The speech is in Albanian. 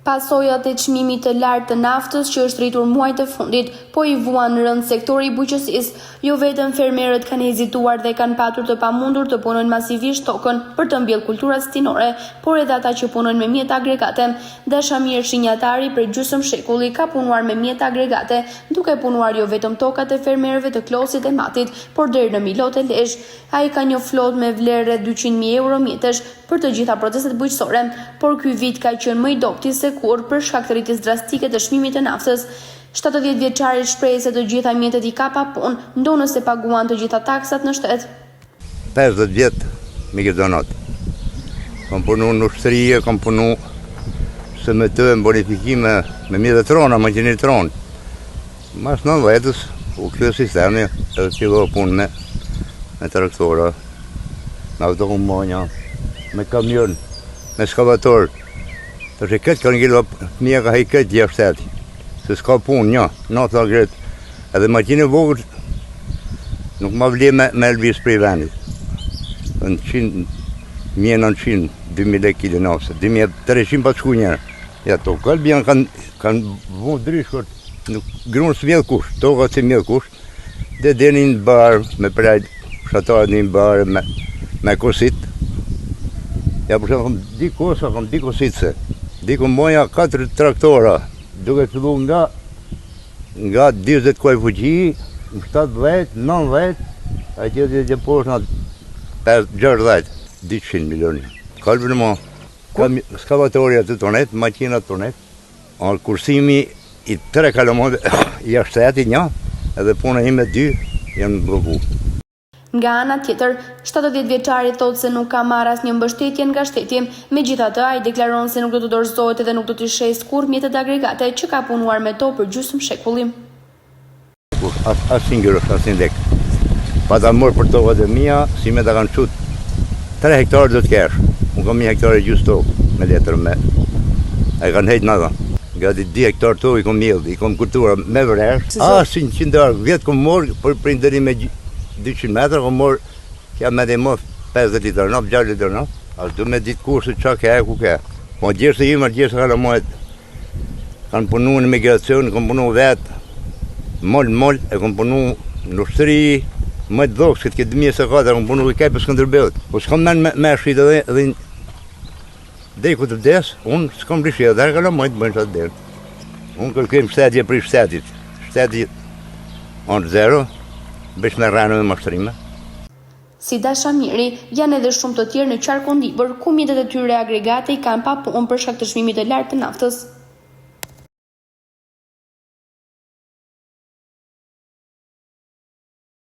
Pasojat e çmimit të lartë të naftës që është rritur muajt e fundit, po i vuan rënd sektori i bujqësisë. Jo vetëm fermerët kanë hezituar dhe kanë patur të pamundur të punojnë masivisht tokën për të mbjellë kulturat stinore, por edhe ata që punojnë me mjete agregate. Dashamir Shinjatari për gjysmë shekulli ka punuar me mjete agregate, duke punuar jo vetëm tokat e fermerëve të Klosit e Matit, por deri në Milot e Lezhë. Ai ka një flot me vlerë rreth 200.000 euro mjetesh për të gjitha proceset bujqësore, por ky vit ka qenë më i dobët se kur për shkak të rritjes drastike të çmimit të naftës. 70 vjeçari shpreh se të gjitha mjetet i ka pa punë, ndonë se paguan të gjitha taksat në shtet. 50 vjet me këtë donat. Kam punu në ushtëri, kam punu se me të bonifikime me mjetet trona, makinit tron. Mas 90-ës u kjo sistemi edhe fillo punë me traktora, me autokombonja, me kamion, me skavator. Të që këtë kanë gjilë mija ka hej këtë gjë shteti, se s'ka punë një, natë agret, edhe makinë vogël nuk ma vli me elvis prej vendit. Në 1.900, 2.000 kg nafse, 2.300 pa të shku njërë. Ja, to kalbjan kanë vu dryshkot, nuk grunë së mjellë kush, toka së mjellë kush, dhe deni në barë, me prejt, shatarët një barë, me kosit. Ja, për shumë, di kosa, kam di kosit se. Di ku moja 4 traktora, duke fillu nga 20 kuaj fuqi, 17, 19, a tjetë që poshë nga 60, 200 milioni. Kalbë në mo, skavatorja të tonet, makinat tonet, kursimi i 3 kalomot, i ashteti një, edhe puna ime 2, janë bloku. Nga ana tjetër, 70 vjeçari thotë se nuk ka marrë asnjë mbështetje nga shteti. Megjithatë, ai deklaron se nuk do të dorëzohet edhe nuk do të shes kurrë mjetet agregate që ka punuar me to për gjysmë shekulli. Asnjë gjë, asnjë lek. Pa ta marrë për tokat e mia, si me ta kanë çut 3 hektarë do të kesh. Unë kam 1 hektarë gjysmë tokë me letër me. Ai kanë hejt nada. Gati 2 hektarë tokë i kom mjellë, i kom kultura me vresh. Asnjë qindar, vjet kom marrë për prindëri me 200 metra, kom morë, kja me dhe më 50 litër nëpë, 6 litër nëpë. A du me ditë kurse qa ke e ku ke. Po gjerës e imë, gjerës e kalamojt, kanë punu në migracion, kom punu vetë, moll, e kom punu në ushtëri, më të dhokës, këtë 2004, kom punu i kejpë Skënderbeuit. Po s'kom men me shqit edhe dhe ku të vdes, unë s'kom rishit edhe kalamojt, bëjnë qatë dhe. Unë kërkëm shtetje për shtetit. Shteti on 0, bësh me rranë me mashtrime. Si Dashamiri, janë edhe shumë të tjerë në qarkun libër, ku mjetet e tyre agregate i kanë pa punë për shkak të çmimit të lartë të naftës.